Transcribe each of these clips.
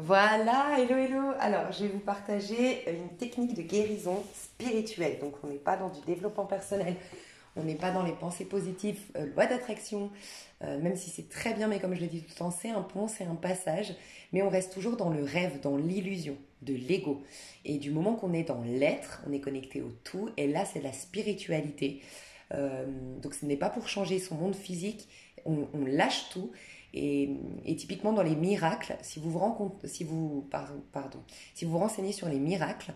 Voilà, hello, hello. Alors, je vais vous partager une technique de guérison spirituelle. Donc, on n'est pas dans du développement personnel, on n'est pas dans les pensées positives, loi d'attraction, même si c'est très bien, mais comme je l'ai dit tout le temps, c'est un pont, c'est un passage, mais on reste toujours dans le rêve, dans l'illusion de l'ego. Et du moment qu'on est dans l'être, on est connecté au tout, et là, c'est la spiritualité. Donc, ce n'est pas pour changer son monde physique, on lâche tout. Et typiquement dans les miracles, si vous vous, si vous vous renseignez sur les miracles,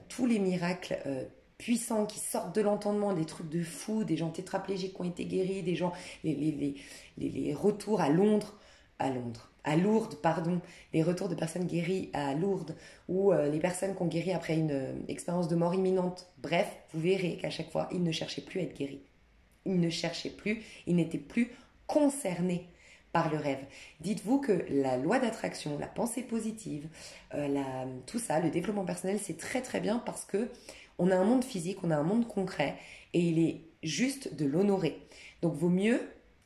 tous les miracles puissants qui sortent de l'entendement, des trucs de fou, des gens tétraplégiques qui ont été guéris, des gens, les retours à Lourdes, pardon, les retours de personnes guéries à Lourdes, ou les personnes qui ont guéri après une expérience de mort imminente. Bref, vous verrez qu'à chaque fois, ils ne cherchaient plus à être guéris. Ils ne cherchaient plus, ils n'étaient plus concernés par le rêve. Dites-vous que la loi d'attraction, la pensée positive, tout ça, le développement personnel, c'est très très bien parce que on a un monde physique, on a un monde concret et il est juste de l'honorer. Donc vaut mieux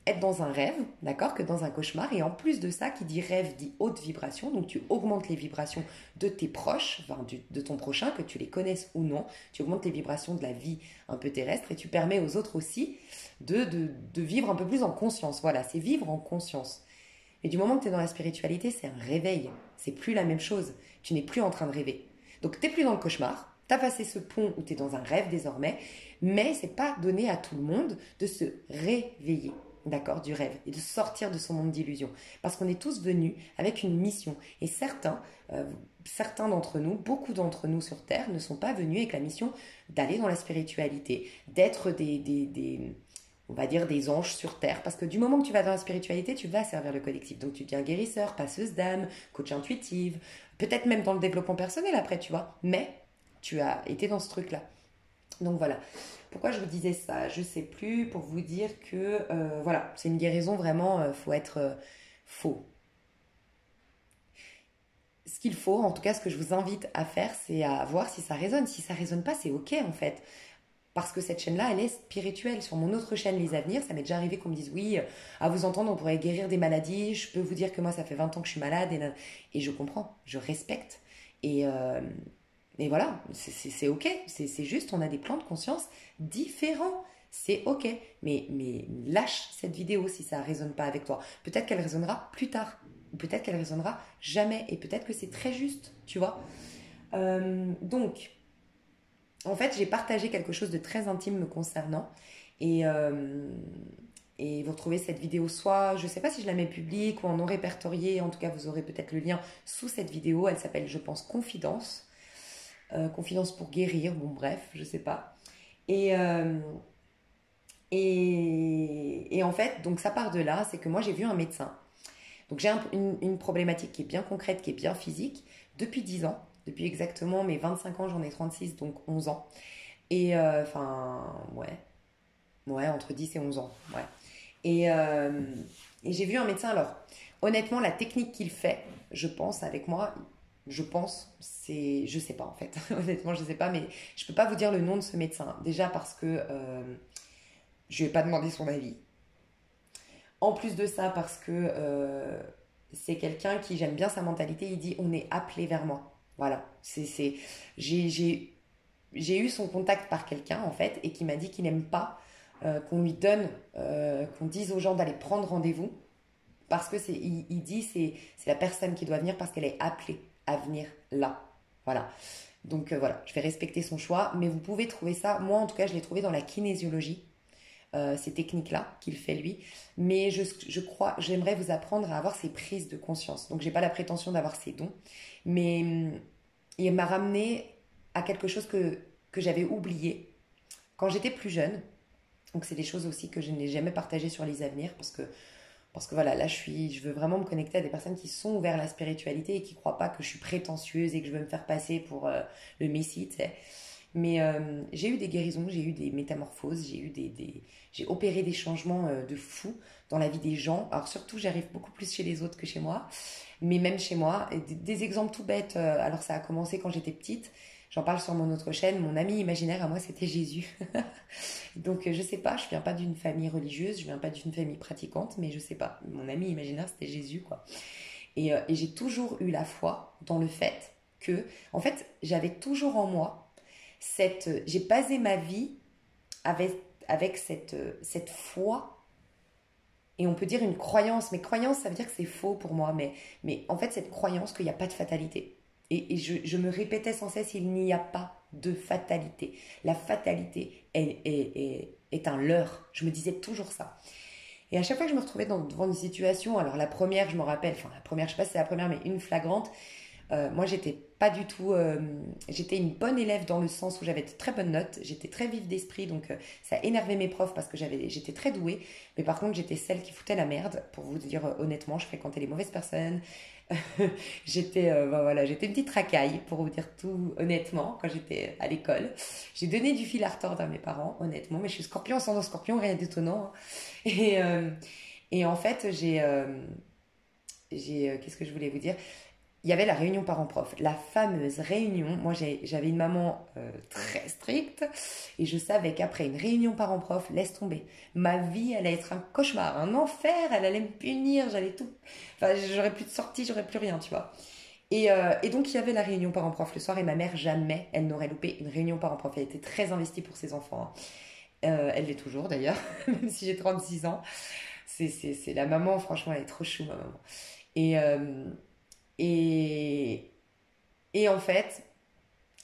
être dans un rêve, d'accord, que dans un cauchemar. Et en plus de ça, qui dit rêve dit haute vibration. Donc tu augmentes les vibrations de tes proches, enfin de ton prochain, que tu les connaisses ou non. Tu augmentes les vibrations de la vie un peu terrestre et tu permets aux autres aussi de vivre un peu plus en conscience. Voilà, c'est vivre en conscience. Et du moment que tu es dans la spiritualité, c'est un réveil. C'est plus la même chose. Tu n'es plus en train de rêver. Donc tu n'es plus dans le cauchemar. Tu as passé ce pont où tu es dans un rêve désormais. Mais c'est pas donné à tout le monde de se réveiller, d'accord, du rêve et de sortir de son monde d'illusion. Parce qu'on est tous venus avec une mission. Et certains d'entre nous, beaucoup d'entre nous sur Terre, ne sont pas venus avec la mission d'aller dans la spiritualité, d'être on va dire des anges sur terre. Parce que du moment que tu vas dans la spiritualité, tu vas servir le collectif. Donc tu deviens guérisseur, passeuse d'âme, coach intuitive, peut-être même dans le développement personnel après, tu vois. Mais tu as été dans ce truc-là. Donc voilà. Pourquoi je vous disais ça? Je sais plus. Pour vous dire que voilà, c'est une guérison vraiment. Faut être faux. Ce qu'il faut, en tout cas, ce que je vous invite à faire, c'est à voir si ça résonne. Si ça résonne pas, c'est ok en fait. Parce que cette chaîne-là, elle est spirituelle. Sur mon autre chaîne, Les Avenirs, ça m'est déjà arrivé qu'on me dise oui, à vous entendre, on pourrait guérir des maladies. Je peux vous dire que moi, ça fait 20 ans que je suis malade et je comprends, je respecte. Et, euh, et voilà, c'est ok. C'est juste, on a des plans de conscience différents. C'est ok. Mais lâche cette vidéo si ça ne résonne pas avec toi. Peut-être qu'elle résonnera plus tard. Ou peut-être qu'elle résonnera jamais. Et peut-être que c'est très juste, tu vois. Donc, en fait, j'ai partagé quelque chose de très intime me concernant. Et, euh, et vous retrouvez cette vidéo soit, je ne sais pas si je la mets publique ou en non répertorié, en tout cas vous aurez peut-être le lien sous cette vidéo. Elle s'appelle, je pense, Confidence. Confidence pour guérir, bon bref, je ne sais pas. Et, euh, et en fait, donc ça part de là, c'est que moi j'ai vu un médecin. Donc j'ai une problématique qui est bien concrète, qui est bien physique, depuis 10 ans. Depuis exactement mes 25 ans, j'en ai 36, donc 11 ans. Enfin, ouais, entre 10 et 11 ans, ouais. Et, euh, et j'ai vu un médecin, alors, honnêtement, la technique qu'il fait, je pense, avec moi, je sais pas en fait, honnêtement, je sais pas, mais je peux pas vous dire le nom de ce médecin. Déjà parce que je lui ai pas demandé son avis. En plus de ça, parce que c'est quelqu'un qui, j'aime bien sa mentalité, il dit on est appelé vers moi. Voilà, j'ai, j'ai, j'ai eu son contact par quelqu'un en fait et qui m'a dit qu'il n'aime pas qu'on lui donne, qu'on dise aux gens d'aller prendre rendez-vous parce que il dit c'est la personne qui doit venir parce qu'elle est appelée à venir là. Voilà. Donc voilà, je vais respecter son choix, mais vous pouvez trouver ça. Moi en tout cas, je l'ai trouvé dans la kinésiologie, ces techniques-là qu'il fait lui. Mais je crois, j'aimerais vous apprendre à avoir ces prises de conscience. Donc j'ai pas la prétention d'avoir ces dons, mais il m'a ramené à quelque chose que j'avais oublié quand j'étais plus jeune. Donc c'est des choses aussi que je n'ai jamais partagées sur les avenirs parce que voilà, là je veux vraiment me connecter à des personnes qui sont ouvertes à la spiritualité et qui ne croient pas que je suis prétentieuse et que je veux me faire passer pour le messie, tu sais. Mais j'ai eu des guérisons, j'ai eu des métamorphoses, j'ai opéré des changements de fou dans la vie des gens. Alors surtout, j'arrive beaucoup plus chez les autres que chez moi, mais même chez moi. Et des exemples tout bêtes. Alors ça a commencé quand j'étais petite. J'en parle sur mon autre chaîne. Mon ami imaginaire à moi, c'était Jésus. Donc je sais pas, je viens pas d'une famille religieuse, je viens pas d'une famille pratiquante, mais je sais pas. Mon ami imaginaire, c'était Jésus, quoi. Et j'ai toujours eu la foi dans le fait que, en fait, j'avais toujours en moi j'ai basé ma vie avec cette foi, et on peut dire une croyance, mais croyance, ça veut dire que c'est faux pour moi, mais en fait, cette croyance qu'il n'y a pas de fatalité. Et je me répétais sans cesse, il n'y a pas de fatalité. La fatalité est un leurre. Je me disais toujours ça. Et à chaque fois que je me retrouvais devant une situation, alors la première, je me rappelle, enfin la première, je sais pas si c'est la première, mais une flagrante, moi, j'étais pas du tout. J'étais une bonne élève dans le sens où j'avais de très bonnes notes. J'étais très vive d'esprit, donc ça énervait mes profs parce que j'étais très douée. Mais par contre, j'étais celle qui foutait la merde. Pour vous dire honnêtement, je fréquentais les mauvaises personnes. Voilà, j'étais une petite racaille, pour vous dire tout honnêtement, quand j'étais à l'école. J'ai donné du fil à retordre à mes parents, honnêtement. Mais je suis scorpion, ascendant scorpion, rien d'étonnant, hein. Et, euh, et en fait, qu'est-ce que je voulais vous dire? Il y avait la réunion parents-prof, la fameuse réunion. Moi, j'avais une maman très stricte et je savais qu'après une réunion parents-prof, laisse tomber. Ma vie allait être un cauchemar, un enfer. Elle allait me punir, j'allais tout. Enfin, j'aurais plus de sortie, j'aurais plus rien, tu vois. Et donc, il y avait la réunion parents-prof le soir et ma mère, jamais, elle n'aurait loupé une réunion parents-prof. Elle était très investie pour ses enfants, hein. Elle l'est toujours d'ailleurs, même si j'ai 36 ans. C'est la maman, franchement, elle est trop chou, ma maman. Et, euh, et, et en fait,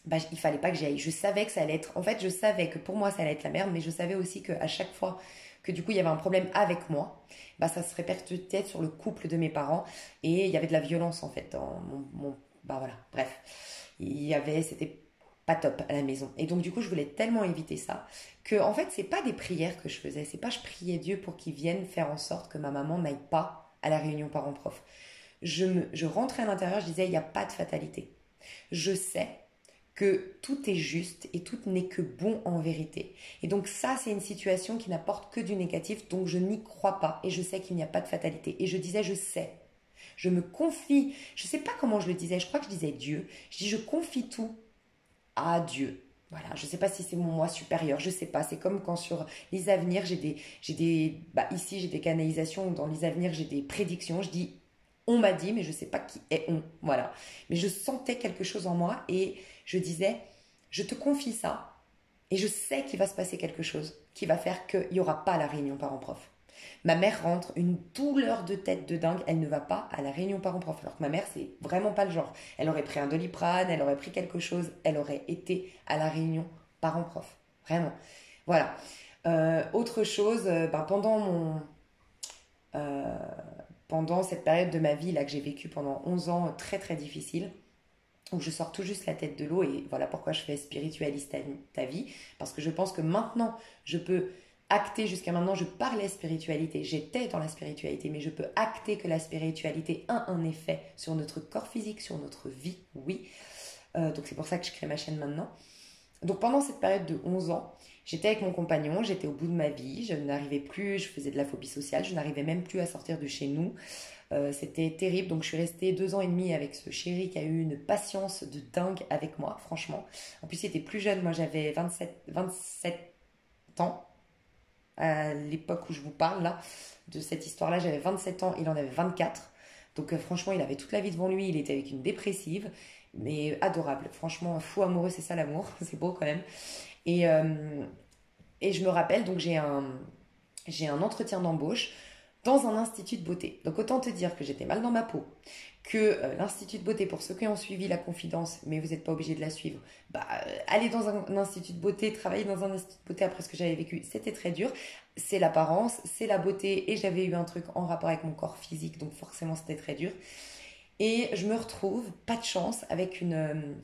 bah, il fallait pas que j'y aille. Je savais que ça allait être. En fait, je savais que pour moi, ça allait être la merde, mais je savais aussi qu'à chaque fois que du coup, il y avait un problème avec moi, bah, ça se répercutait sur le couple de mes parents et il y avait de la violence en fait dans bah voilà, bref. C'était pas top à la maison. Et donc, du coup, je voulais tellement éviter ça que, en fait, c'est pas des prières que je faisais. C'est pas je priais Dieu pour qu'il vienne faire en sorte que ma maman n'aille pas à la réunion parents-prof. Je rentrais à l'intérieur, je disais, il n'y a pas de fatalité. Je sais que tout est juste et tout n'est que bon en vérité. Et donc ça, c'est une situation qui n'apporte que du négatif, donc je n'y crois pas et je sais qu'il n'y a pas de fatalité. Et je disais, je sais. Je me confie, je ne sais pas comment je le disais, je crois que je disais Dieu. Je dis, je confie tout à Dieu. Voilà, je ne sais pas si c'est mon moi supérieur, je ne sais pas. C'est comme quand sur les avenirs, ici j'ai des canalisations, dans les avenirs j'ai des prédictions. Je dis, on m'a dit, mais je ne sais pas qui est on. Voilà. Mais je sentais quelque chose en moi et je disais, je te confie ça et je sais qu'il va se passer quelque chose qui va faire qu'il n'y aura pas la réunion parents-prof. Ma mère rentre, une douleur de tête de dingue, elle ne va pas à la réunion parents-prof. Alors que ma mère, c'est vraiment pas le genre. Elle aurait pris un Doliprane, elle aurait pris quelque chose, elle aurait été à la réunion parents-prof. Vraiment. Voilà. Autre chose, euh, pendant cette période de ma vie là que j'ai vécue pendant 11 ans très très difficile, où je sors tout juste la tête de l'eau, et voilà pourquoi je fais spiritualiste ta vie, parce que je pense que maintenant je peux acter. Jusqu'à maintenant je parlais spiritualité, j'étais dans la spiritualité, mais je peux acter que la spiritualité a un effet sur notre corps physique, sur notre vie, oui. Donc c'est pour ça que je crée ma chaîne maintenant. Donc pendant cette période de 11 ans, j'étais avec mon compagnon, j'étais au bout de ma vie, je n'arrivais plus, je faisais de la phobie sociale, je n'arrivais même plus à sortir de chez nous. C'était terrible, donc je suis restée 2 ans et demi avec ce chéri qui a eu une patience de dingue avec moi, franchement. En plus, il était plus jeune, moi j'avais 27 ans à l'époque où je vous parle là, de cette histoire-là. J'avais 27 ans, il en avait 24. Donc franchement, il avait toute la vie devant lui, il était avec une dépressive, mais adorable. Franchement, fou amoureux, c'est ça l'amour, c'est beau quand même. Et, euh, et je me rappelle, donc j'ai un entretien d'embauche dans un institut de beauté. Donc autant te dire que j'étais mal dans ma peau, que l'institut de beauté, pour ceux qui ont suivi la confidence, mais vous n'êtes pas obligé de la suivre, aller dans un institut de beauté, travailler dans un institut de beauté après ce que j'avais vécu, c'était très dur. C'est l'apparence, c'est la beauté, et j'avais eu un truc en rapport avec mon corps physique, donc forcément c'était très dur. Et je me retrouve, pas de chance, avec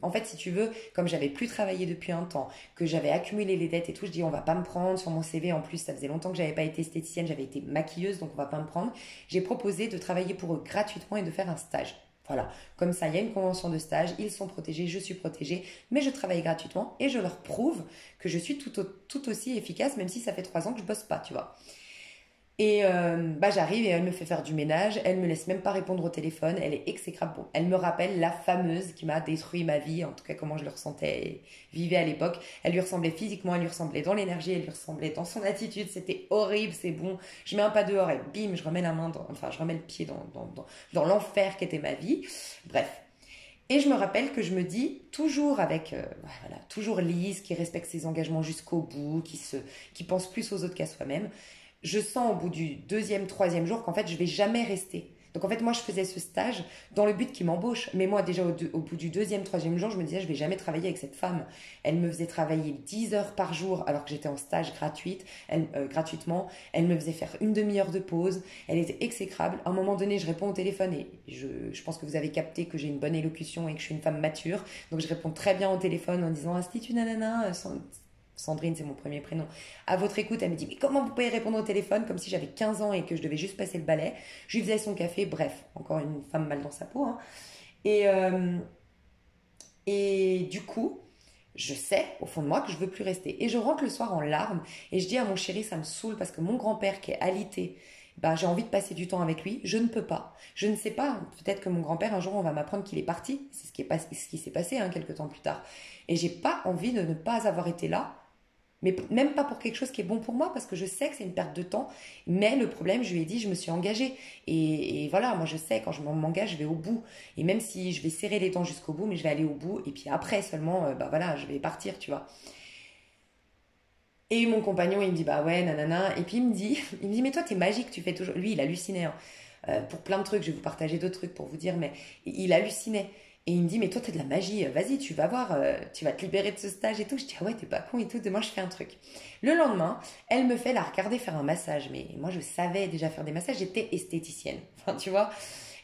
en fait, si tu veux, comme j'avais plus travaillé depuis un temps, que j'avais accumulé les dettes et tout, je dis on va pas me prendre sur mon CV. En plus, ça faisait longtemps que j'avais pas été esthéticienne, j'avais été maquilleuse, donc on va pas me prendre. J'ai proposé de travailler pour eux gratuitement et de faire un stage. Voilà, comme ça, il y a une convention de stage, ils sont protégés, je suis protégée, mais je travaille gratuitement et je leur prouve que je suis tout aussi efficace, même si ça fait 3 ans que je bosse pas, tu vois. Et j'arrive et elle me fait faire du ménage, elle me laisse même pas répondre au téléphone, elle est exécrable. Bon, elle me rappelle la fameuse qui m'a détruit ma vie, en tout cas comment je le ressentais et vivais à l'époque. Elle lui ressemblait physiquement, elle lui ressemblait dans l'énergie, elle lui ressemblait dans son attitude, c'était horrible, c'est bon. Je mets un pas dehors et bim, je remets la main, je remets le pied dans l'enfer qu'était ma vie. Bref. Et je me rappelle que je me dis, toujours avec, voilà, toujours lisse, qui respecte ses engagements jusqu'au bout, qui pense plus aux autres qu'à soi-même, je sens au bout du deuxième, troisième jour qu'en fait, je vais jamais rester. Donc en fait, moi, je faisais ce stage dans le but qu'il m'embauche. Mais moi, déjà, au bout du deuxième, troisième jour, je me disais, je vais jamais travailler avec cette femme. Elle me faisait travailler 10 heures par jour alors que j'étais en stage gratuitement. Elle me faisait faire une demi-heure de pause. Elle était exécrable. À un moment donné, je réponds au téléphone et je pense que vous avez capté que j'ai une bonne élocution et que je suis une femme mature. Donc je réponds très bien au téléphone en disant, Institut nanana, Sandrine, c'est mon premier prénom. À votre écoute, elle me dit, mais comment vous pouvez répondre au téléphone comme si j'avais 15 ans et que je devais juste passer le balai. Je lui faisais son café, bref, encore une femme mal dans sa peau. Hein. Et, euh, et du coup, je sais au fond de moi que je veux plus rester. Et je rentre le soir en larmes et je dis à mon chéri, ça me saoule parce que mon grand-père qui est alité, j'ai envie de passer du temps avec lui, je ne peux pas. Je ne sais pas, peut-être que mon grand-père, un jour, on va m'apprendre qu'il est parti. C'est ce qui s'est passé quelques temps plus tard. Et j'ai pas envie de ne pas avoir été là, mais même pas pour quelque chose qui est bon pour moi, parce que je sais que c'est une perte de temps. Mais le problème, je lui ai dit, je me suis engagée. Et voilà, moi je sais, quand je m'engage, je vais au bout. Et même si je vais serrer les dents jusqu'au bout, mais je vais aller au bout. Et puis après seulement, voilà, je vais partir, tu vois. Et mon compagnon, il me dit, bah ouais, nanana. Et puis il me dit, mais toi, t'es magique, tu fais toujours. Lui, il hallucinait. Hein. Pour plein de trucs, je vais vous partager d'autres trucs pour vous dire, mais il hallucinait. Et il me dit, mais toi, t'as de la magie, vas-y, tu vas voir, tu vas te libérer de ce stage et tout. Je dis, ah ouais, t'es pas con et tout, demain, je fais un truc. Le lendemain, elle me fait la regarder faire un massage. Mais moi, je savais déjà faire des massages, j'étais esthéticienne. Enfin, tu vois.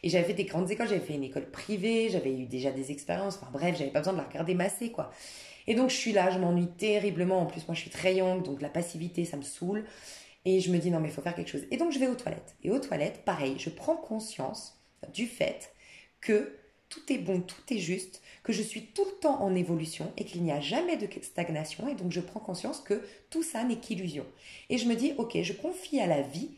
Et j'avais fait des grandes écoles, j'avais fait une école privée, j'avais eu déjà des expériences. Enfin bref, j'avais pas besoin de la regarder masser, quoi. Et donc, je suis là, je m'ennuie terriblement. En plus, moi, je suis très young, donc la passivité, ça me saoule. Et je me dis, non, mais il faut faire quelque chose. Et donc, je vais aux toilettes. Et aux toilettes, pareil, je prends conscience du fait que tout est bon, tout est juste, que je suis tout le temps en évolution et qu'il n'y a jamais de stagnation. Et donc, je prends conscience que tout ça n'est qu'illusion. Et je me dis, ok, je confie à la vie.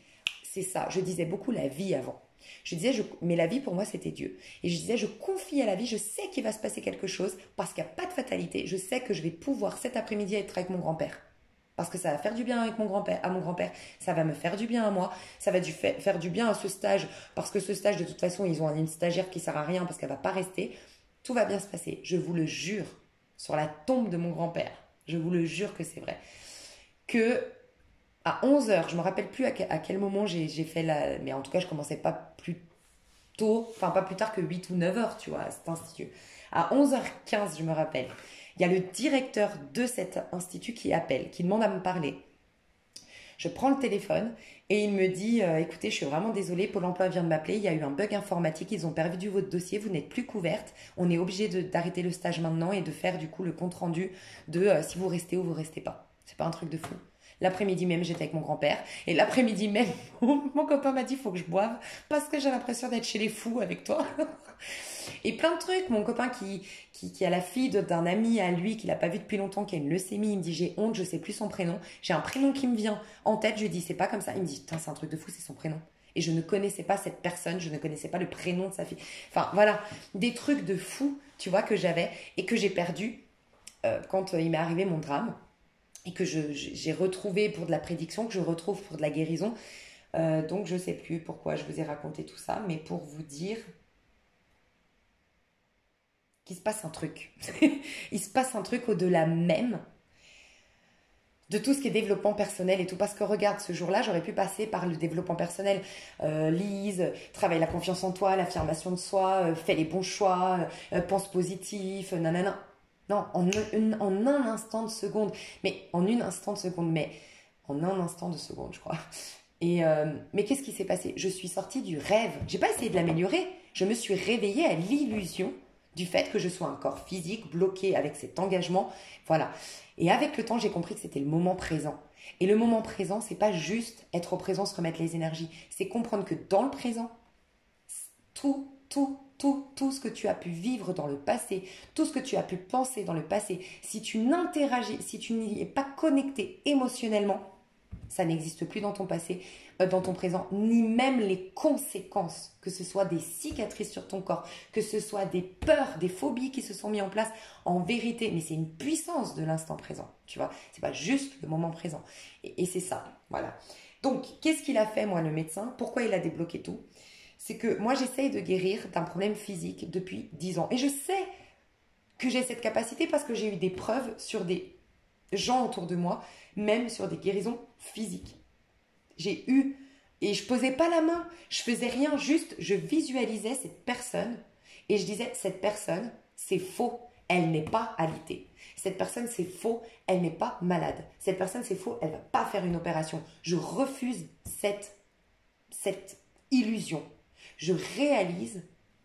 C'est ça, je disais beaucoup la vie avant. Je disais, mais la vie pour moi c'était Dieu. Et je disais, je confie à la vie, je sais qu'il va se passer quelque chose parce qu'il n'y a pas de fatalité. Je sais que je vais pouvoir cet après-midi être avec mon grand-père. Parce que ça va faire du bien avec à mon grand-père, ça va me faire du bien à moi, ça va faire du bien à ce stage, parce que ce stage, de toute façon, ils ont une stagiaire qui sert à rien parce qu'elle va pas rester. Tout va bien se passer, je vous le jure, sur la tombe de mon grand-père, je vous le jure que c'est vrai. Que à 11 heures, je me rappelle plus à quel moment j'ai fait la. Mais en tout cas, je commençais pas plus tôt, enfin pas plus tard que 8 ou 9 heures, tu vois, à cet institut. À 11h15, je me rappelle, il y a le directeur de cet institut qui appelle, qui demande à me parler. Je prends le téléphone et il me dit écoutez, je suis vraiment désolée, Pôle emploi vient de m'appeler, il y a eu un bug informatique, ils ont perdu votre dossier, vous n'êtes plus couverte, on est obligé d'arrêter le stage maintenant et de faire du coup le compte rendu de si vous restez ou vous restez pas. C'est pas un truc de fou. L'après-midi même, j'étais avec mon grand-père. Et l'après-midi même, mon copain m'a dit, il faut que je boive parce que j'ai l'impression d'être chez les fous avec toi. Et plein de trucs. Mon copain qui a la fille d'un ami à lui qu'il n'a pas vu depuis longtemps, qui a une leucémie, il me dit, j'ai honte, je sais plus son prénom. J'ai un prénom qui me vient en tête. Je lui dis, c'est pas comme ça. Il me dit, putain, c'est un truc de fou, c'est son prénom. Et je ne connaissais pas cette personne, je ne connaissais pas le prénom de sa fille. Enfin, voilà, des trucs de fou, tu vois, que j'avais et que j'ai perdu quand il m'est arrivé mon drame et que j'ai retrouvé pour de la prédiction, que je retrouve pour de la guérison. Donc je ne sais plus pourquoi je vous ai raconté tout ça, mais pour vous dire qu'il se passe un truc. Il se passe un truc au-delà même de tout ce qui est développement personnel et tout. Parce que regarde, ce jour-là, j'aurais pu passer par le développement personnel. Lise, travaille la confiance en toi, l'affirmation de soi, fais les bons choix, pense positif, nanana. Non, en un instant de seconde. Mais en une instant de seconde. Mais en un instant de seconde, je crois. Mais qu'est-ce qui s'est passé? Je suis sortie du rêve. J'ai pas essayé de l'améliorer. Je me suis réveillée à l'illusion du fait que je sois un corps physique bloqué avec cet engagement. Voilà. Et avec le temps, j'ai compris que c'était le moment présent. Et le moment présent, c'est pas juste être au présent, se remettre les énergies. C'est comprendre que dans le présent, tout ce que tu as pu vivre dans le passé, tout ce que tu as pu penser dans le passé, si tu n'interagis, si tu n'y es pas connecté émotionnellement, Ça n'existe plus dans ton passé, dans ton présent, ni même les conséquences, que ce soit des cicatrices sur ton corps, que ce soit des peurs, des phobies qui se sont mis en place. En vérité, mais c'est une puissance de l'instant présent, tu vois. C'est pas juste le moment présent. Et c'est ça, voilà. Donc, qu'est-ce qu'il a fait, moi, le médecin? Pourquoi il a débloqué tout? C'est que moi, j'essaye de guérir d'un problème physique depuis 10 ans. Et je sais que j'ai cette capacité parce que j'ai eu des preuves sur des gens autour de moi, même sur des guérisons physiques. J'ai eu, et je posais pas la main, je faisais rien, juste je visualisais cette personne et je disais, cette personne, c'est faux, elle n'est pas alitée. Cette personne, c'est faux, elle n'est pas malade. Cette personne, c'est faux, elle va pas faire une opération. Je refuse cette illusion. Je réalise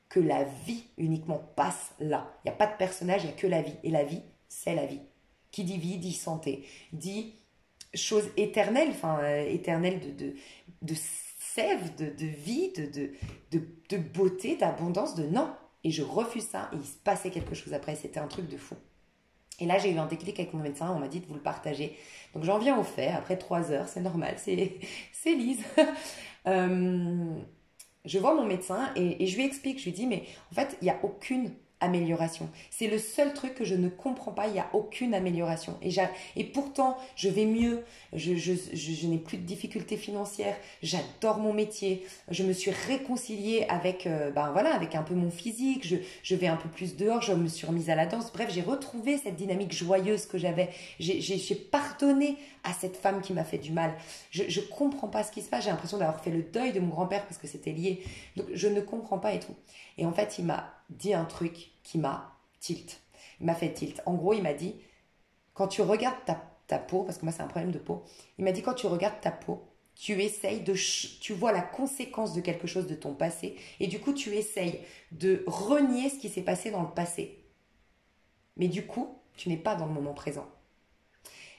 que la vie uniquement passe là. Il n'y a pas de personnage, il n'y a que la vie. Et la vie, c'est la vie. Qui dit vie, dit santé, dit chose éternelle, éternelle de sève, de vie, de beauté, d'abondance, de non. Et je refuse ça. Et il se passait quelque chose après. C'était un truc de fou. Et là, j'ai eu un déclic avec mon médecin. On m'a dit de vous le partager. Donc, j'en viens au fait. Après 3 heures, c'est normal. C'est Lise. Je vois mon médecin et je lui explique. Je lui dis, mais en fait, il n'y a aucune amélioration. C'est le seul truc que je ne comprends pas. Il n'y a aucune amélioration. Et pourtant, je vais mieux. Je n'ai plus de difficultés financières. J'adore mon métier. Je me suis réconciliée avec, avec un peu mon physique. Je vais un peu plus dehors. Je me suis remise à la danse. Bref, j'ai retrouvé cette dynamique joyeuse que j'avais. J'ai pardonné à cette femme qui m'a fait du mal. Je ne comprends pas ce qui se passe. J'ai l'impression d'avoir fait le deuil de mon grand-père parce que c'était lié. Donc, je ne comprends pas et tout. Et en fait, il m'a dit un truc qui m'a tilt. Il m'a fait tilt. En gros, il m'a dit, quand tu regardes ta peau, parce que moi, c'est un problème de peau, il m'a dit, quand tu regardes ta peau, tu vois la conséquence de quelque chose de ton passé, et du coup, tu essayes de renier ce qui s'est passé dans le passé. Mais du coup, tu n'es pas dans le moment présent.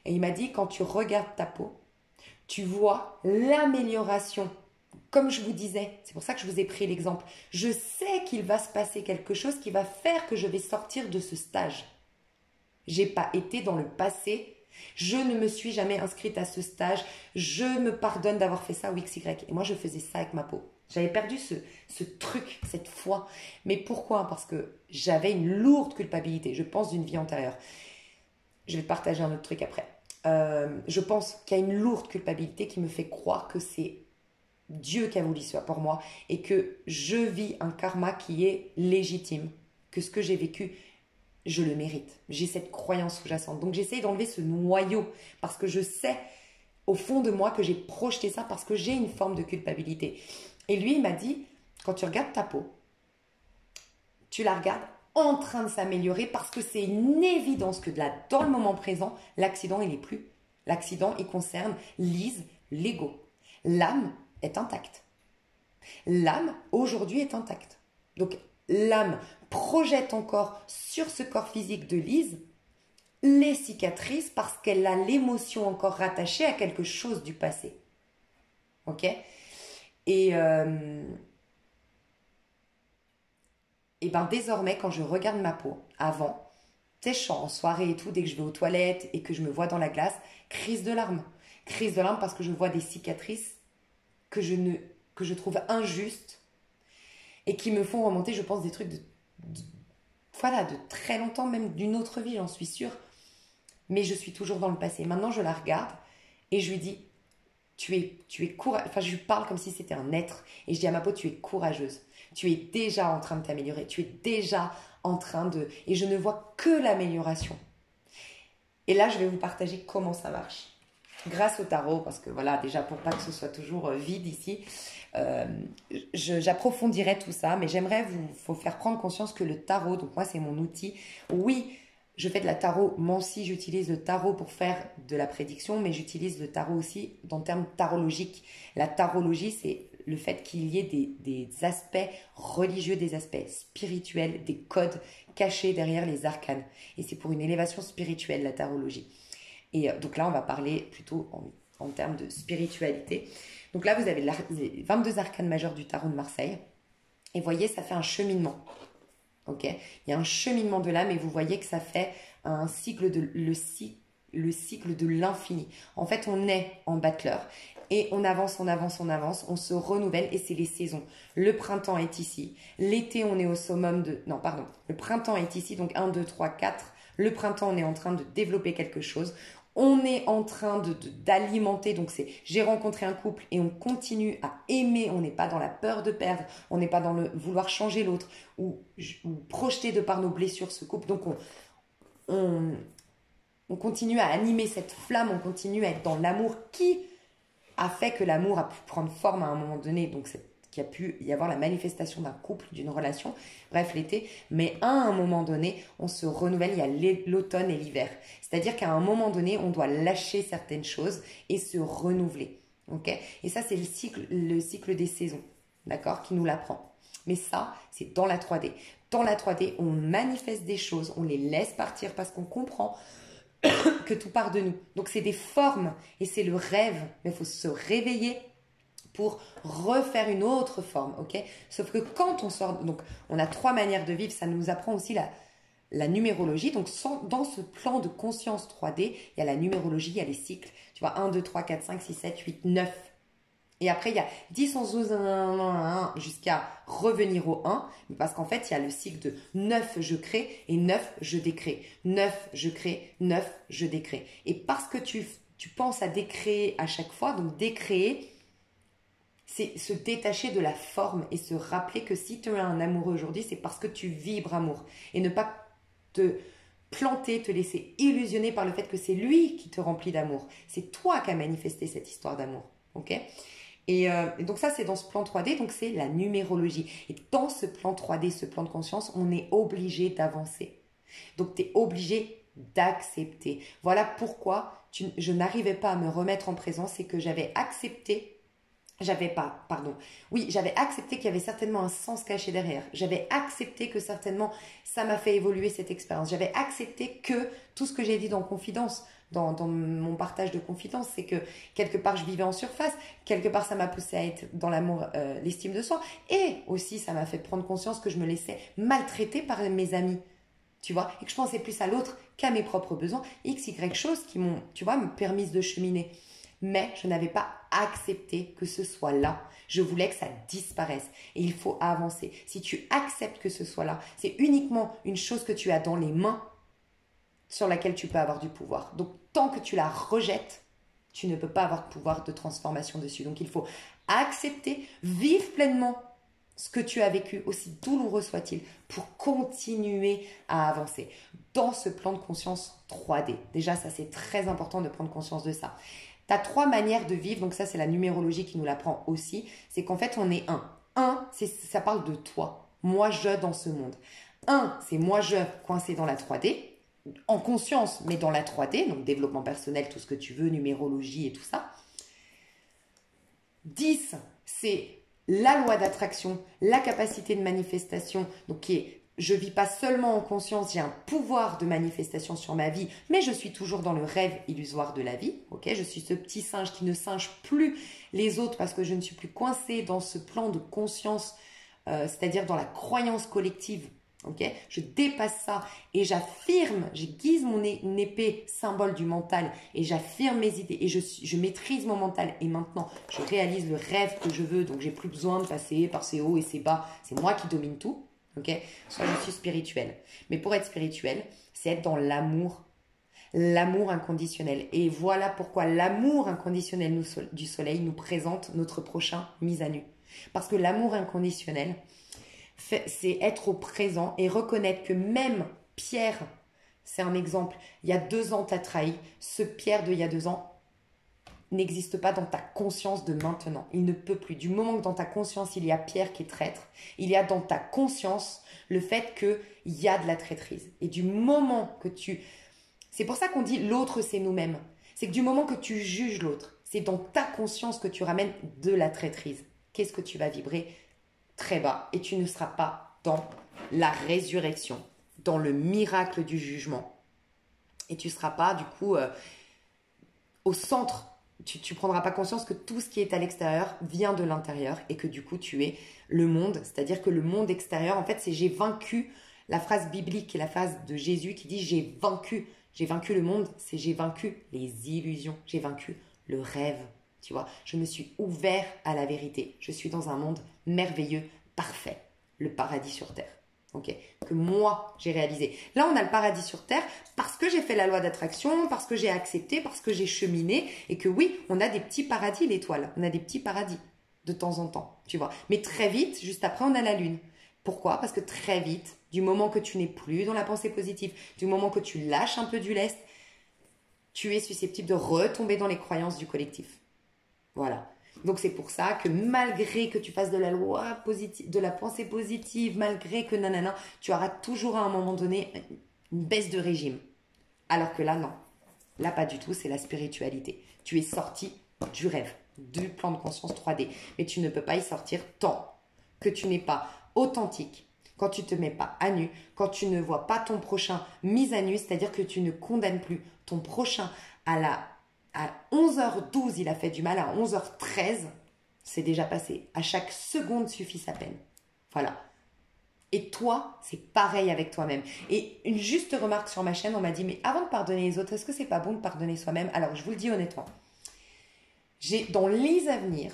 Et il m'a dit, quand tu regardes ta peau, tu vois l'amélioration. Comme je vous disais, c'est pour ça que je vous ai pris l'exemple. Je sais qu'il va se passer quelque chose qui va faire que je vais sortir de ce stage. J'ai pas été dans le passé. Je ne me suis jamais inscrite à ce stage. Je me pardonne d'avoir fait ça ou XY. Et moi, je faisais ça avec ma peau. J'avais perdu ce truc, cette foi. Mais pourquoi? Parce que j'avais une lourde culpabilité, je pense, d'une vie antérieure. Je vais te partager un autre truc après. Je pense qu'il y a une lourde culpabilité qui me fait croire que c'est Dieu qui a voulu ça pour moi et que je vis un karma qui est légitime, que ce que j'ai vécu, je le mérite. J'ai cette croyance sous-jacente. Donc j'essaye d'enlever ce noyau parce que je sais au fond de moi que j'ai projeté ça parce que j'ai une forme de culpabilité. Et lui, il m'a dit, quand tu regardes ta peau, tu la regardes en train de s'améliorer parce que c'est une évidence que là, dans le moment présent, l'accident, il n'est plus. L'accident, il concerne Lise, l'ego. L'âme est intacte. L'âme, aujourd'hui, est intacte. Donc, l'âme projette encore sur ce corps physique de Lise les cicatrices parce qu'elle a l'émotion encore rattachée à quelque chose du passé. Ok? Et ben désormais, quand je regarde ma peau, avant, tu sais, je suis en soirée et tout, dès que je vais aux toilettes et que je me vois dans la glace, crise de larmes. Crise de larmes parce que je vois des cicatrices que je trouve injustes et qui me font remonter, je pense, des trucs de très longtemps, même d'une autre vie, j'en suis sûre. Mais je suis toujours dans le passé. Maintenant, je la regarde et je lui dis, tu es courageuse. Enfin, je lui parle comme si c'était un être. Et je dis à ma peau, tu es courageuse. Tu es déjà en train de t'améliorer. Tu es déjà en train de... Et je ne vois que l'amélioration. Et là, je vais vous partager comment ça marche. Grâce au tarot, parce que voilà, déjà pour pas que ce soit toujours vide ici, j'approfondirai tout ça, mais j'aimerais vous faire prendre conscience que le tarot, donc moi c'est mon outil, oui, je fais de la taromancie, j'utilise le tarot pour faire de la prédiction, mais j'utilise le tarot aussi dans le terme tarologique. La tarologie, c'est le fait qu'il y ait des aspects religieux, des aspects spirituels, des codes cachés derrière les arcanes. Et c'est pour une élévation spirituelle, la tarologie. Et donc là, on va parler plutôt en termes de spiritualité. Donc là, vous avez les 22 arcanes majeures du tarot de Marseille. Et voyez, ça fait un cheminement. Ok, il y a un cheminement de l'âme et vous voyez que ça fait un cycle le cycle de l'infini. En fait, on est en battleur et on avance, on avance, on avance, on se renouvelle et c'est les saisons. Le printemps est ici. L'été, on est au summum de... Non, pardon. Le printemps est ici, donc 1, 2, 3, 4. Le printemps, on est en train de développer quelque chose. On est en train d'alimenter, donc c'est j'ai rencontré un couple et on continue à aimer, on n'est pas dans la peur de perdre, on n'est pas dans le vouloir changer l'autre ou projeter de par nos blessures ce couple. Donc on continue à animer cette flamme, on continue à être dans l'amour qui a fait que l'amour a pu prendre forme à un moment donné, donc qu'il y a pu y avoir la manifestation d'un couple, d'une relation, bref l'été, mais à un moment donné, on se renouvelle, il y a l'automne et l'hiver. C'est-à-dire qu'à un moment donné, on doit lâcher certaines choses et se renouveler. Okay, et ça, c'est le cycle des saisons, d'accord, qui nous l'apprend. Mais ça, c'est dans la 3D. Dans la 3D, on manifeste des choses, on les laisse partir parce qu'on comprend que tout part de nous. Donc, c'est des formes et c'est le rêve, mais il faut se réveiller pour refaire une autre forme, ok? Sauf que quand on sort, donc on a 3 manières de vivre, ça nous apprend aussi la numérologie. Donc dans ce plan de conscience 3D, il y a la numérologie, il y a les cycles. Tu vois, 1, 2, 3, 4, 5, 6, 7, 8, 9. Et après, il y a 10, 11, 12, 1, jusqu'à revenir au 1. Parce qu'en fait, il y a le cycle de 9, je crée, et 9, je décrée. 9, je crée, 9, je décrée. Et parce que tu penses à décréer à chaque fois, donc décréer, c'est se détacher de la forme et se rappeler que si tu as un amoureux aujourd'hui, c'est parce que tu vibres amour. Et ne pas te planter, te laisser illusionner par le fait que c'est lui qui te remplit d'amour. C'est toi qui as manifesté cette histoire d'amour. Ok ? Et donc ça, c'est dans ce plan 3D, donc c'est la numérologie. Et dans ce plan 3D, ce plan de conscience, on est obligé d'avancer. Donc tu es obligé d'accepter. Voilà pourquoi je n'arrivais pas à me remettre en présence, c'est que j'avais accepté. J'avais accepté qu'il y avait certainement un sens caché derrière. J'avais accepté que certainement ça m'a fait évoluer cette expérience. J'avais accepté que tout ce que j'ai dit dans confidence, dans mon partage de confidence, c'est que quelque part je vivais en surface, quelque part ça m'a poussé à être dans l'amour, l'estime de soi, et aussi ça m'a fait prendre conscience que je me laissais maltraiter par mes amis. Tu vois, et que je pensais plus à l'autre qu'à mes propres besoins, x, y choses qui m'ont, tu vois, me permis de cheminer. Mais je n'avais pas accepté que ce soit là. Je voulais que ça disparaisse. Et il faut avancer. Si tu acceptes que ce soit là, c'est uniquement une chose que tu as dans les mains sur laquelle tu peux avoir du pouvoir. Donc, tant que tu la rejettes, tu ne peux pas avoir de pouvoir de transformation dessus. Donc, il faut accepter, vivre pleinement ce que tu as vécu, aussi douloureux soit-il, pour continuer à avancer dans ce plan de conscience 3D. Déjà, ça, c'est très important de prendre conscience de ça. Tu as 3 manières de vivre, donc ça c'est la numérologie qui nous l'apprend aussi, c'est qu'en fait on est un. Un, ça parle de toi, moi je dans ce monde. Un, c'est moi je coincé dans la 3D, en conscience mais dans la 3D, donc développement personnel, tout ce que tu veux, numérologie et tout ça. 10, c'est la loi d'attraction, la capacité de manifestation, donc qui est je vis pas seulement en conscience, j'ai un pouvoir de manifestation sur ma vie, mais je suis toujours dans le rêve illusoire de la vie. Ok, je suis ce petit singe qui ne singe plus les autres parce que je ne suis plus coincée dans ce plan de conscience, c'est-à-dire dans la croyance collective. Ok, je dépasse ça et j'affirme, j'aiguise mon épée symbole du mental et j'affirme mes idées et je maîtrise mon mental et maintenant je réalise le rêve que je veux, donc j'ai plus besoin de passer par ces hauts et ces bas, c'est moi qui domine tout. Okay, soit je suis spirituelle. Mais pour être spirituelle, c'est être dans l'amour. L'amour inconditionnel. Et voilà pourquoi l'amour inconditionnel du soleil nous présente notre prochain mise à nu. Parce que l'amour inconditionnel, c'est être au présent et reconnaître que même Pierre, c'est un exemple, il y a 2 ans t'as trahi, ce Pierre de il y a 2 ans n'existe pas dans ta conscience de maintenant. Il ne peut plus. Du moment que dans ta conscience, il y a Pierre qui est traître, il y a dans ta conscience le fait qu'il y a de la traîtrise. Et du moment que tu... C'est pour ça qu'on dit l'autre, c'est nous-mêmes. C'est que du moment que tu juges l'autre, c'est dans ta conscience que tu ramènes de la traîtrise. Qu'est-ce que tu vas vibrer très bas et tu ne seras pas dans la résurrection, dans le miracle du jugement. Et tu ne seras pas, du coup, au centre. Tu ne prendras pas conscience que tout ce qui est à l'extérieur vient de l'intérieur et que du coup tu es le monde, c'est-à-dire que le monde extérieur, en fait, c'est j'ai vaincu, la phrase biblique et la phrase de Jésus qui dit j'ai vaincu, J'ai vaincu le monde, c'est j'ai vaincu les illusions, j'ai vaincu le rêve. Tu vois, je me suis ouvert à la vérité. Je suis dans un monde merveilleux, parfait, le paradis sur terre. Ok, que moi j'ai réalisé. Là, on a le paradis sur terre parce que j'ai fait la loi d'attraction, parce que j'ai accepté, parce que j'ai cheminé et que oui, on a des petits paradis, l'étoile. On a des petits paradis de temps en temps, tu vois. Mais très vite, juste après, on a la lune. Pourquoi? Parce que très vite, du moment que tu n'es plus dans la pensée positive, du moment que tu lâches un peu du lest, tu es susceptible de retomber dans les croyances du collectif. Voilà. Donc c'est pour ça que malgré que tu fasses de la loi positive, de la pensée positive, malgré que nanana, tu auras toujours à un moment donné une baisse de régime. Alors que là, non. Là, pas du tout, c'est la spiritualité. Tu es sorti du rêve, du plan de conscience 3D. Mais tu ne peux pas y sortir tant que tu n'es pas authentique, quand tu ne te mets pas à nu, quand tu ne vois pas ton prochain mis à nu, c'est-à-dire que tu ne condamnes plus ton prochain à 11h12, il a fait du mal, à 11h13, c'est déjà passé. À chaque seconde suffit sa peine. Voilà. Et toi, c'est pareil avec toi-même. Et une juste remarque sur ma chaîne, on m'a dit, mais avant de pardonner les autres, est-ce que c'est pas bon de pardonner soi-même? Alors, je vous le dis honnêtement. Dans les avenirs,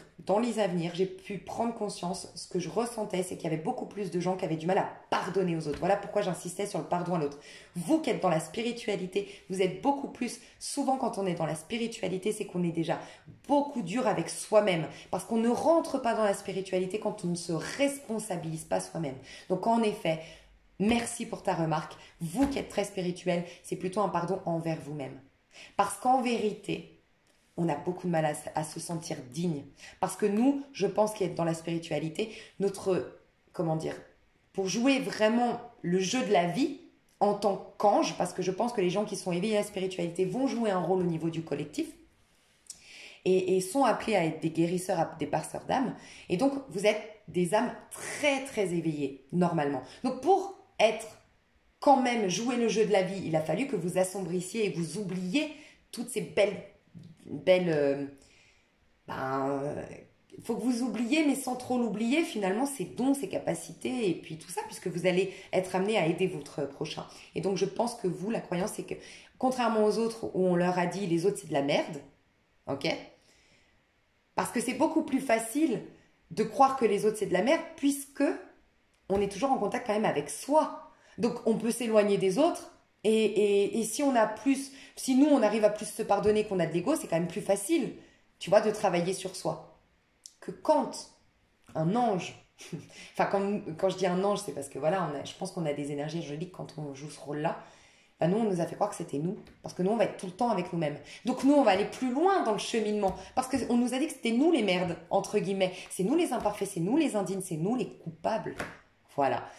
j'ai pu prendre conscience, ce que je ressentais, c'est qu'il y avait beaucoup plus de gens qui avaient du mal à pardonner aux autres. Voilà pourquoi j'insistais sur le pardon à l'autre. Vous qui êtes dans la spiritualité, vous êtes beaucoup plus, souvent quand on est dans la spiritualité, c'est qu'on est déjà beaucoup dur avec soi-même. Parce qu'on ne rentre pas dans la spiritualité quand on ne se responsabilise pas soi-même. Donc en effet, merci pour ta remarque. Vous qui êtes très spirituel, c'est plutôt un pardon envers vous-même. Parce qu'en vérité, on a beaucoup de mal à se sentir digne. Parce que nous, je pense qu'être dans la spiritualité, pour jouer vraiment le jeu de la vie en tant qu'ange, parce que je pense que les gens qui sont éveillés à la spiritualité vont jouer un rôle au niveau du collectif et sont appelés à être des guérisseurs, des passeurs d'âme. Et donc, vous êtes des âmes très, très éveillées, normalement. Donc, pour être quand même jouer le jeu de la vie, il a fallu que vous assombrissiez et que vous oubliez toutes ces belles il faut que vous oubliez, mais sans trop l'oublier, finalement, ses dons, ses capacités, et puis tout ça, puisque vous allez être amené à aider votre prochain. Et donc, je pense que vous, la croyance, c'est que, contrairement aux autres, où on leur a dit, les autres, c'est de la merde, ok? Parce que c'est beaucoup plus facile de croire que les autres, c'est de la merde, puisque on est toujours en contact quand même avec soi. Donc, on peut s'éloigner des autres, et si nous on arrive à plus se pardonner qu'on a de l'ego, c'est quand même plus facile, tu vois, de travailler sur soi. Que quand un ange, enfin quand je dis un ange, c'est parce que voilà, je pense qu'on a des énergies angéliques quand on joue ce rôle-là. Ben nous, on nous a fait croire que c'était nous, parce que nous, on va être tout le temps avec nous-mêmes. Donc nous, on va aller plus loin dans le cheminement, parce qu'on nous a dit que c'était nous les merdes, entre guillemets. C'est nous les imparfaits, c'est nous les indignes, c'est nous les coupables. Voilà.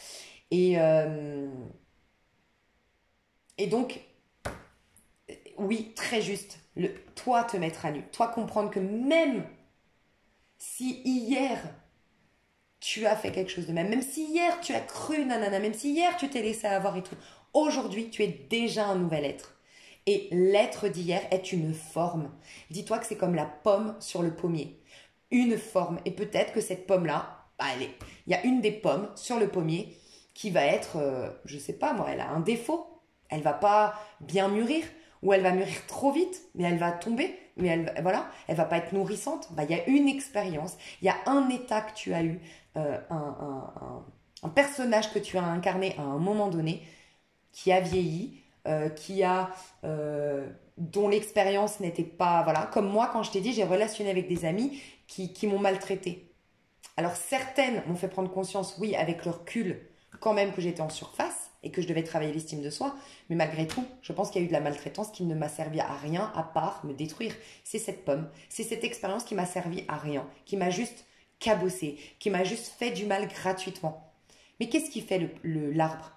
Et donc, oui, très juste, toi te mettre à nu, toi comprendre que même si hier tu as fait quelque chose de même si hier tu as cru nanana, même si hier tu t'es laissé avoir et tout, aujourd'hui tu es déjà un nouvel être. Et l'être d'hier est une forme. Dis-toi que c'est comme la pomme sur le pommier. Une forme. Et peut-être que cette pomme-là, il y a une des pommes sur le pommier qui va être, je sais pas moi, elle a un défaut. Elle va pas bien mûrir, ou elle va mûrir trop vite, mais elle va tomber, mais elle va pas être nourrissante. Il y a une expérience, il y a un état que tu as eu, un personnage que tu as incarné à un moment donné, qui a vieilli, dont l'expérience n'était pas, voilà, comme moi quand je t'ai dit, j'ai relationné avec des amis qui m'ont maltraité. Alors certaines m'ont fait prendre conscience, oui, avec le recul, quand même que j'étais en surface et que je devais travailler l'estime de soi, mais malgré tout, je pense qu'il y a eu de la maltraitance qui ne m'a servi à rien à part me détruire. C'est cette pomme, c'est cette expérience qui m'a servi à rien, qui m'a juste cabossé, qui m'a juste fait du mal gratuitement. Mais qu'est-ce qui fait l'arbre?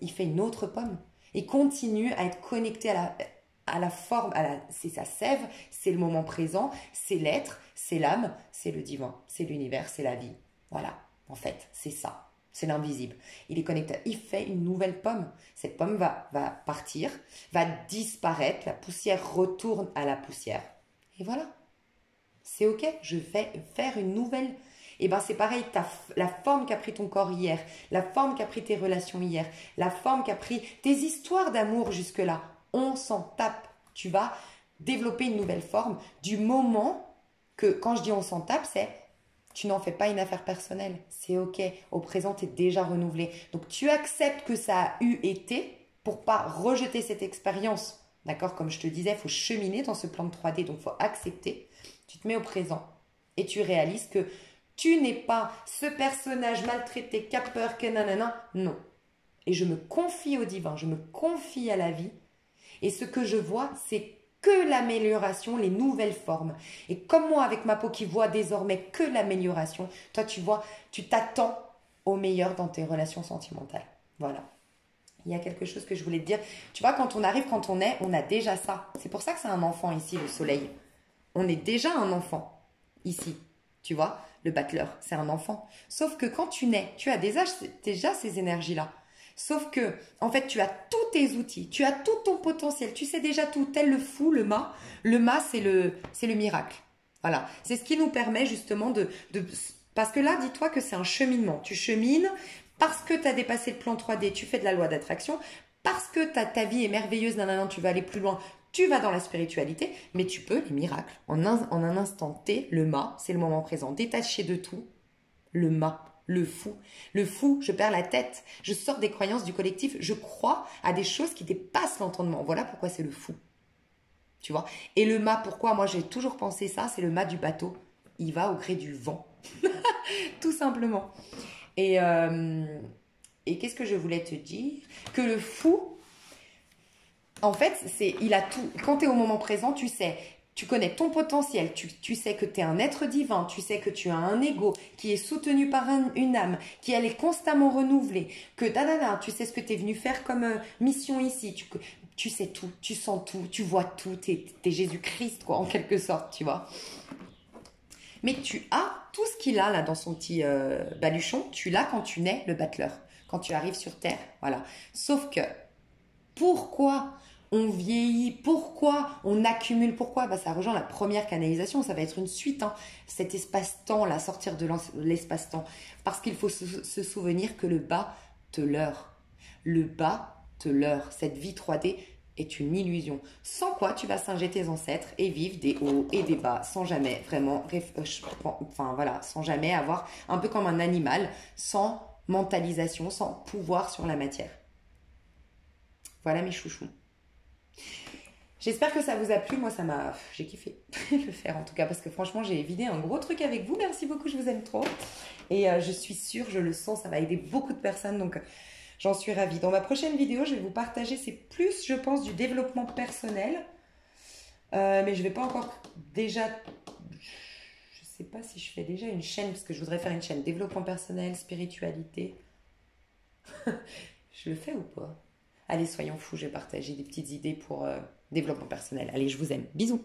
Il fait une autre pomme. Il continue à être connecté à la forme, c'est sa sève, c'est le moment présent, c'est l'être, c'est l'âme, c'est le divin, c'est l'univers, c'est la vie. Voilà, en fait, c'est ça. C'est l'invisible. Il est connecté. Il fait une nouvelle pomme. Cette pomme va partir, va disparaître. La poussière retourne à la poussière. Et voilà. C'est ok. Je vais faire une nouvelle. Et bien c'est pareil. La forme qu'a pris ton corps hier, la forme qu'a pris tes relations hier, la forme qu'a pris tes histoires d'amour jusque-là. On s'en tape. Tu vas développer une nouvelle forme du moment que, quand je dis on s'en tape, c'est tu n'en fais pas une affaire personnelle. C'est ok. Au présent, tu es déjà renouvelé. Donc, tu acceptes que ça a eu été pour pas rejeter cette expérience. D'accord? Comme je te disais, il faut cheminer dans ce plan de 3D. Donc, il faut accepter. Tu te mets au présent et tu réalises que tu n'es pas ce personnage maltraité, qui a peur, que nanana. Non. Et je me confie au divin, je me confie à la vie. Et ce que je vois, c'est que l'amélioration, les nouvelles formes. Et comme moi, avec ma peau qui voit désormais que l'amélioration, toi, tu vois, tu t'attends au meilleur dans tes relations sentimentales. Voilà. Il y a quelque chose que je voulais te dire. Tu vois, quand on arrive, quand on a déjà ça. C'est pour ça que c'est un enfant ici, le soleil. On est déjà un enfant ici. Tu vois, le battleur, c'est un enfant. Sauf que quand tu nais, tu as déjà ces énergies-là. Sauf que, en fait, tu as tous tes outils, tu as tout ton potentiel, tu sais déjà tout, tel le fou, le mât. Le mât, c'est le miracle. Voilà. C'est ce qui nous permet justement parce que là, dis-toi que c'est un cheminement. Tu chemines parce que tu as dépassé le plan 3D, tu fais de la loi d'attraction, parce que ta vie est merveilleuse, nanana, tu vas aller plus loin, tu vas dans la spiritualité, mais tu peux, les miracles, en un instant T, le mât, c'est le moment présent, détaché de tout, le mât. Le fou. Le fou, je perds la tête. Je sors des croyances du collectif. Je crois à des choses qui dépassent l'entendement. Voilà pourquoi c'est le fou. Tu vois? Et le mât, pourquoi? Moi, j'ai toujours pensé ça. C'est le mât du bateau. Il va au gré du vent. Tout simplement. Et qu'est-ce que je voulais te dire? Que le fou, en fait, il a tout. Quand tu es au moment présent, tu sais. Tu connais ton potentiel, tu sais que tu es un être divin, tu sais que tu as un ego qui est soutenu par une âme, qui elle est constamment renouvelée, que tu sais ce que tu es venu faire comme mission ici, tu sais tout, tu sens tout, tu vois tout, tu es Jésus-Christ quoi, en quelque sorte, tu vois. Mais tu as tout ce qu'il a là dans son petit baluchon, tu l'as quand tu nais le battleur, quand tu arrives sur Terre, voilà. Sauf que, pourquoi on vieillit, pourquoi on accumule, pourquoi ça rejoint la première canalisation, ça va être une suite, hein, cet espace-temps, là, sortir de l'espace-temps. Parce qu'il faut se souvenir que le bas te leurre. Le bas te leurre. Cette vie 3D est une illusion. Sans quoi tu vas singer tes ancêtres et vivre des hauts et des bas, sans jamais vraiment, enfin voilà, sans jamais avoir, un peu comme un animal, sans mentalisation, sans pouvoir sur la matière. Voilà mes chouchous. J'espère que ça vous a plu. Moi, j'ai kiffé le faire en tout cas parce que franchement, j'ai vidé un gros truc avec vous. Merci beaucoup, je vous aime trop. Et je suis sûre, je le sens, ça va aider beaucoup de personnes. Donc, j'en suis ravie. Dans ma prochaine vidéo, je vais vous partager, c'est plus, je pense, du développement personnel. Mais je vais pas encore déjà... Je sais pas si je fais déjà une chaîne parce que je voudrais faire une chaîne développement personnel, spiritualité. Je le fais ou pas? Allez, soyons fous, je vais partager des petites idées pour développement personnel. Allez, je vous aime. Bisous.